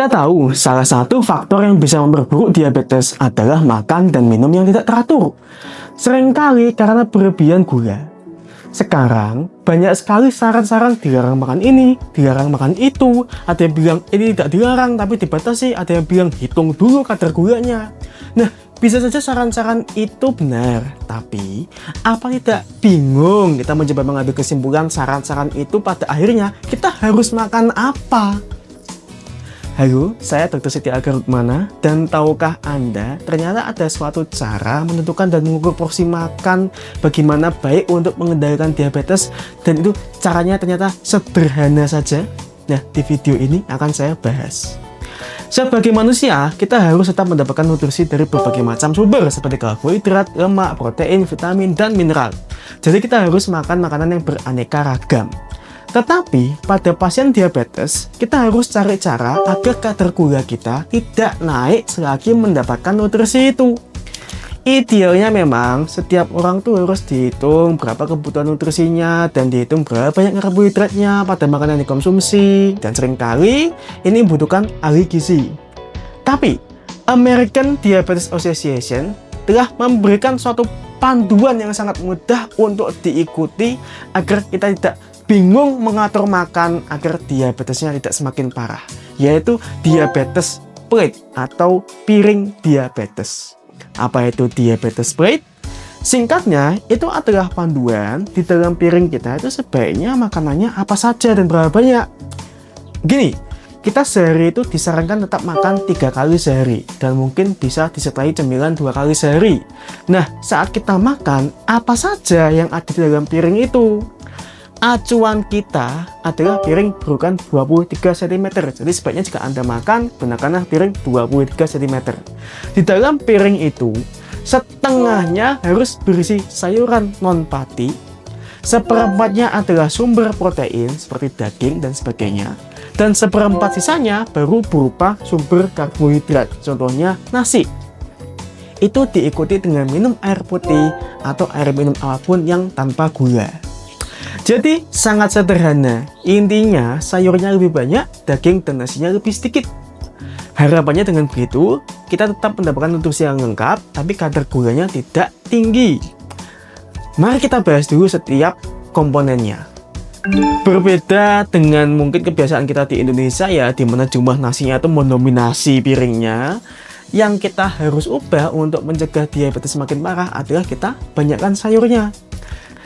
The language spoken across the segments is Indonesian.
Kita tahu salah satu faktor yang bisa memperburuk diabetes adalah makan dan minum yang tidak teratur. Seringkali karena berlebihan gula. Sekarang banyak sekali saran-saran dilarang makan ini, dilarang makan itu. Ada yang bilang ini tidak dilarang tapi dibatasi, ada yang bilang hitung dulu kadar gulanya. Nah, bisa saja saran-saran itu benar, tapi apa tidak bingung kita mencoba mengambil kesimpulan saran-saran itu pada akhirnya kita harus makan apa? Halo, saya Dr. Siti Aga Rukmana, dan tahukah Anda ternyata ada suatu cara menentukan dan mengukur porsi makan bagaimana baik untuk mengendalikan diabetes, dan itu caranya ternyata sederhana saja. Nah, di video ini akan saya bahas. Sebagai manusia, kita harus tetap mendapatkan nutrisi dari berbagai macam sumber seperti karbohidrat, lemak, protein, vitamin, dan mineral. Jadi kita harus makan makanan yang beraneka ragam. Tetapi pada pasien diabetes, kita harus cari cara agar kadar gula kita tidak naik selagi mendapatkan nutrisi itu. Idealnya memang setiap orang tuh harus dihitung berapa kebutuhan nutrisinya dan dihitung berapa banyak karbohidratnya pada makanan yang dikonsumsi, dan seringkali ini membutuhkan ahli gizi. Tapi American Diabetes Association telah memberikan suatu panduan yang sangat mudah untuk diikuti agar kita tidak bingung mengatur makan agar diabetesnya tidak semakin parah, yaitu diabetes plate atau piring diabetes. Apa itu diabetes plate? Singkatnya, itu adalah panduan di dalam piring kita itu sebaiknya makanannya apa saja dan berapa banyak. Gini, kita sehari itu disarankan tetap makan 3 kali sehari dan mungkin bisa disertai cemilan 2 kali sehari. Nah, saat kita makan, apa saja yang ada di dalam piring itu? Acuan kita adalah piring berukuran 23 cm. Jadi sebaiknya jika Anda makan, gunakanlah piring 23 cm. Di dalam piring itu, setengahnya harus berisi sayuran non-pati, seperempatnya adalah sumber protein seperti daging dan sebagainya, dan seperempat sisanya baru berupa sumber karbohidrat, contohnya nasi. Itu diikuti dengan minum air putih atau air minum apapun yang tanpa gula. Jadi sangat sederhana, intinya sayurnya lebih banyak, daging dan nasinya lebih sedikit. Harapannya dengan begitu, kita tetap mendapatkan nutrisi yang lengkap, tapi kadar gulanya tidak tinggi. Mari kita bahas dulu setiap komponennya. Berbeda dengan mungkin kebiasaan kita di Indonesia ya, di mana jumlah nasinya itu mendominasi piringnya. Yang kita harus ubah untuk mencegah diabetes semakin parah adalah kita banyakkan sayurnya.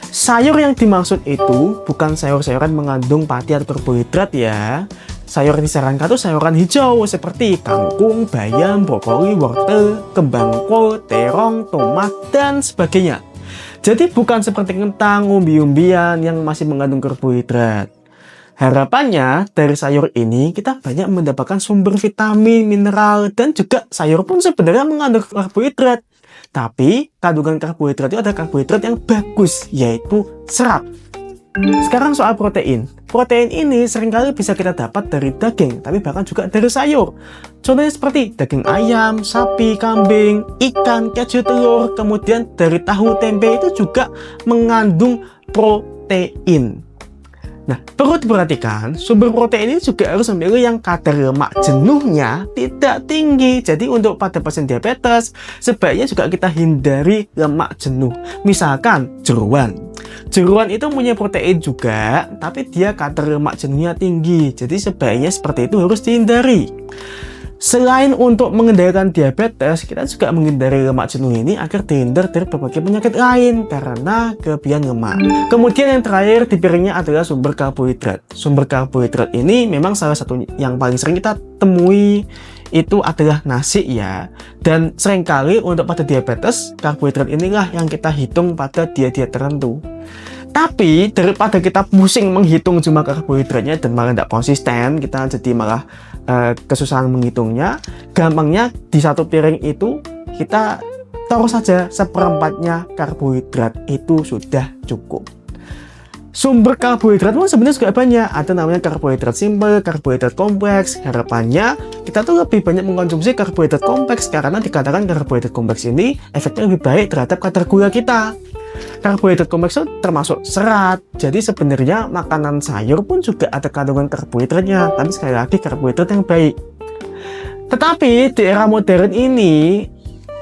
Sayur yang dimaksud itu bukan sayur-sayuran mengandung pati atau karbohidrat ya. Sayur yang disarankan itu sayuran hijau seperti kangkung, bayam, brokoli, wortel, kembang kol, terong, tomat, dan sebagainya. Jadi bukan seperti kentang, umbi-umbian yang masih mengandung karbohidrat. Harapannya dari sayur ini kita banyak mendapatkan sumber vitamin, mineral, dan juga sayur pun sebenarnya mengandung karbohidrat. Tapi kandungan karbohidrat itu ada karbohidrat yang bagus, yaitu serat. Sekarang soal protein. Protein ini seringkali bisa kita dapat dari daging, tapi bahkan juga dari sayur. Contohnya seperti daging ayam, sapi, kambing, ikan, keju, telur, kemudian dari tahu, tempe itu juga mengandung protein. Nah, perlu diperhatikan, sumber protein ini juga harus memilih yang kadar lemak jenuhnya tidak tinggi. Jadi untuk pada pasien diabetes, sebaiknya juga kita hindari lemak jenuh. Misalkan jeruan. Jeruan itu punya protein juga, tapi dia kadar lemak jenuhnya tinggi. Jadi sebaiknya seperti itu harus dihindari. Selain untuk mengendalikan diabetes, kita juga menghindari lemak jenuh ini agar dihindar dari berbagai penyakit lain karena kelebihan lemak. Kemudian yang terakhir di piringnya adalah sumber karbohidrat. Sumber karbohidrat ini memang salah satu yang paling sering kita temui itu adalah nasi ya. Dan seringkali untuk pada diabetes, karbohidrat inilah yang kita hitung pada diet-diet tertentu. Tapi daripada kita pusing menghitung jumlah karbohidratnya dan malah tidak konsisten, kita jadi malah kesusahan menghitungnya. Gampangnya di satu piring itu kita taruh saja seperempatnya karbohidrat, itu sudah cukup. Sumber karbohidrat pun sebenarnya juga banyak. Ada namanya karbohidrat simpel, karbohidrat kompleks. Harapannya kita tuh lebih banyak mengkonsumsi karbohidrat kompleks karena dikatakan karbohidrat kompleks ini efeknya lebih baik terhadap kadar gula kita. Karbohidrat kompleks itu termasuk serat. Jadi sebenarnya makanan sayur pun juga ada kandungan karbohidratnya, tapi sekali lagi karbohidrat yang baik. Tetapi di era modern ini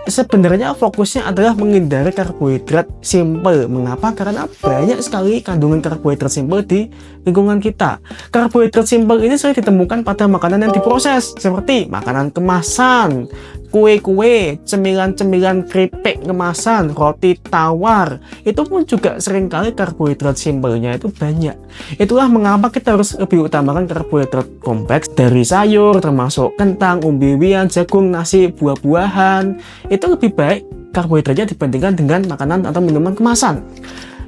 sebenarnya fokusnya adalah menghindari karbohidrat simpel. Mengapa? Karena banyak sekali kandungan karbohidrat simpel di lingkungan kita. Karbohidrat simpel ini sering ditemukan pada makanan yang diproses, seperti makanan kemasan, kue-kue, cemilan-cemilan keripik kemasan, roti tawar. Itu pun juga seringkali karbohidrat simpelnya itu banyak. Itulah mengapa kita harus lebih utamakan karbohidrat kompleks dari sayur, termasuk kentang, umbi-umbian, jagung, nasi, buah-buahan. Itu lebih baik karbohidratnya dibandingkan dengan makanan atau minuman kemasan.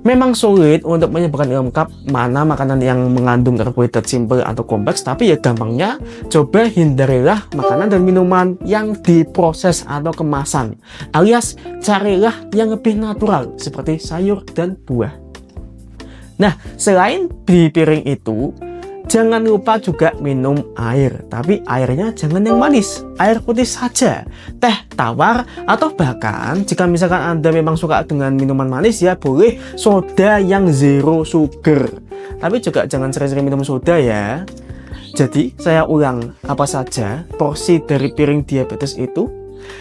Memang sulit untuk menyebutkan lengkap mana makanan yang mengandung karbohidrat simpel atau kompleks, tapi ya gampangnya coba hindarilah makanan dan minuman yang diproses atau kemasan, alias carilah yang lebih natural seperti sayur dan buah. Nah, selain di piring itu, jangan lupa juga minum air, tapi airnya jangan yang manis, air putih saja, teh tawar, atau bahkan jika misalkan Anda memang suka dengan minuman manis, ya boleh soda yang zero sugar. Tapi juga jangan sering-sering minum soda ya. Jadi saya ulang, apa saja porsi dari piring diabetes itu?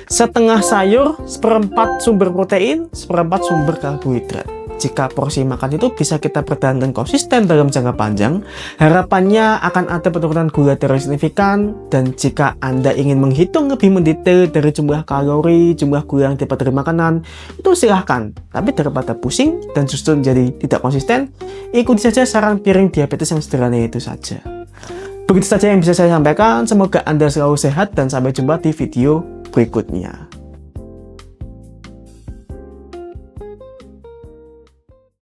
Setengah sayur, seperempat sumber protein, seperempat sumber karbohidrat. Jika porsi makan itu bisa kita pertahankan konsisten dalam jangka panjang, harapannya akan ada penurunan gula darah signifikan. Dan jika Anda ingin menghitung lebih mendetail dari jumlah kalori, jumlah gula yang dapat dari makanan, itu silahkan. Tapi daripada pusing dan justru menjadi tidak konsisten, ikuti saja saran piring diabetes yang sederhana itu saja. Begitu saja yang bisa saya sampaikan. Semoga Anda selalu sehat dan sampai jumpa di video berikutnya.